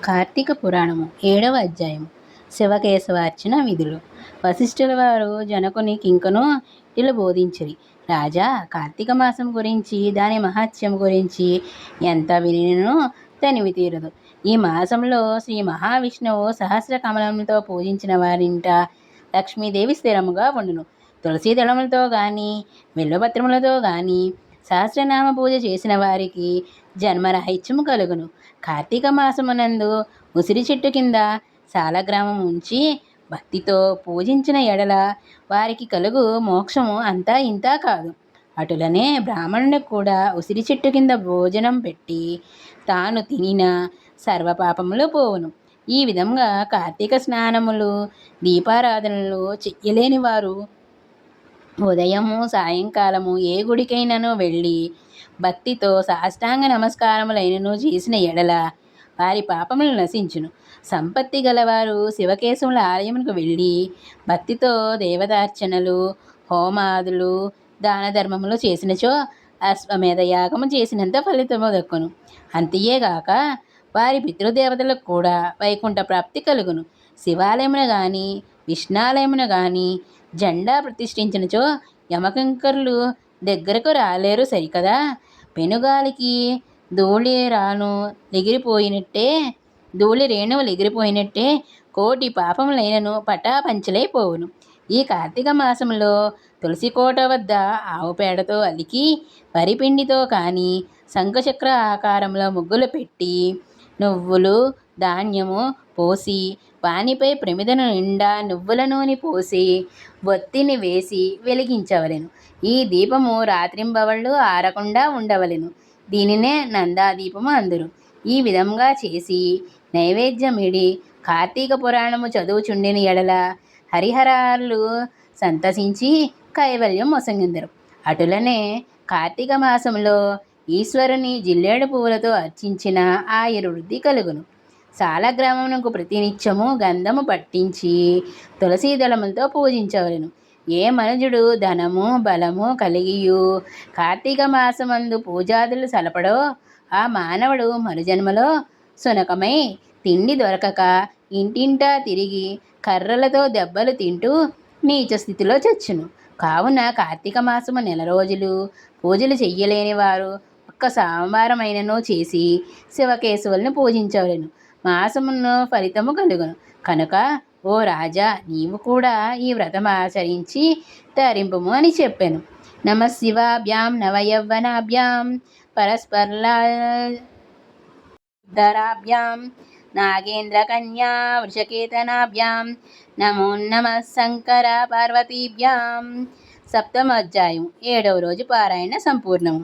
కార్తీక పురాణము 7వ అధ్యాయం శివకేశవార్చన విధులు. వశిష్ఠుల వారు జనకుని కింకను ఇట్లు బోధించిరి. రాజా, కార్తీక మాసం గురించి దాని మహత్యం గురించి ఎంత వినినను తనివి తీరదు. ఈ మాసంలో శ్రీ మహావిష్ణువు సహస్ర కమలములతో పూజించిన వారింట లక్ష్మీదేవి స్థిరముగా ఉండును. తులసి దళములతో గాని బిల్వపత్రములతో గాని సహస్రనామ పూజ చేసిన వారికి జన్మరాహిత్యము కలుగును. కార్తీక మాసమునందు ఉసిరి చెట్టు కింద సాలగ్రామం ఉంచి భక్తితో పూజించిన ఎడల వారికి కలుగు మోక్షము అంతా ఇంతా కాదు. అటులనే బ్రాహ్మణునికి కూడా ఉసిరి చెట్టు కింద భోజనం పెట్టి తాను తినిన సర్వపాపములు పోవును. ఈ విధంగా కార్తీక స్నానములు దీపారాధనలు చెయ్యలేని వారు ఉదయము సాయంకాలము ఏ గుడికైనను వెళ్ళి భక్తితో సాష్టాంగ నమస్కారములైనను చేసిన ఎడల వారి పాపములు నశించును. సంపత్తి గలవారు శివకేశవుల ఆలయమునకు వెళ్ళి భక్తితో దేవతార్చనలు హోమాదులు దాన ధర్మములు చేసినచో అశ్వమేధ యాగము చేసినంత ఫలితము దక్కును. అంతేగాక వారి పితృదేవతలకు కూడా వైకుంఠ ప్రాప్తి కలుగును. శివాలయమున గాని విష్ణాలయమున గాని జెండా ప్రతిష్ఠించినచో యమకింకరులు దగ్గరకు రాలేరు సరికదా. పెనుగాలికి ధూళి రేణువులు ఎగిరిపోయినట్టే కోటి పాపములైనను పటాపంచలైపోవును. ఈ కార్తీక మాసంలో తులసి కోట వద్ద ఆవు పేడతో అలికి వరిపిండితో కానీ శంఖచక్ర ఆకారంలో ముగ్గులు పెట్టి నువ్వులు ధాన్యము పోసి వానిపై ప్రమిదను నిండా నువ్వుల నూనె పోసి ఒత్తిని వేసి వెలిగించవలెను. ఈ దీపము రాత్రింబవళ్ళు ఆరకుండా ఉండవలెను. దీనినే నందాదీపము అందురు. ఈ విధంగా చేసి నైవేద్యమిడి కార్తీక పురాణము చదువుచుండిన ఎడల హరిహరాలు సంతసించి కైవల్యం మొసగిందరు. అటులనే కార్తీక మాసంలో ఈశ్వరుని జిల్లేడు పువ్వులతో అర్చించిన ఆయుర్వృద్ధి కలుగును. సాలగ్రామమునకు ప్రతినిత్యము గంధము పట్టించి తులసీ దళములతో పూజించవలెను. ఏ మనుజుడు ధనము బలము కలిగియు కార్తీక మాసమందు పూజాదులు సలపడో ఆ మానవుడు మరుజన్మలో సునకమై తిండి దొరకక ఇంటింటా తిరిగి కర్రలతో దెబ్బలు తింటూ నీచ స్థితిలో చచ్చును. కావున కార్తీక మాసము 9 రోజులు పూజలు చెయ్యలేని వారు ఒక్క సోమవారమైనను చేసి శివకేశవులను పూజించవలెను. మాసమును ఫలితము కలుగును. కనుక ఓ రాజా, నీవు కూడా ఈ వ్రతం ఆచరించి తరింపుము అని చెప్పాను. నమశివాభ్యాం నవయౌవనాభ్యాం పరస్పర్లాధరాభ్యాం నాగేంద్రకన్యా వృషకేతనాభ్యాం నమో నమః శంకర పార్వతీభ్యాం. 7వ అధ్యాయం 7వ రోజు పారాయణ సంపూర్ణము.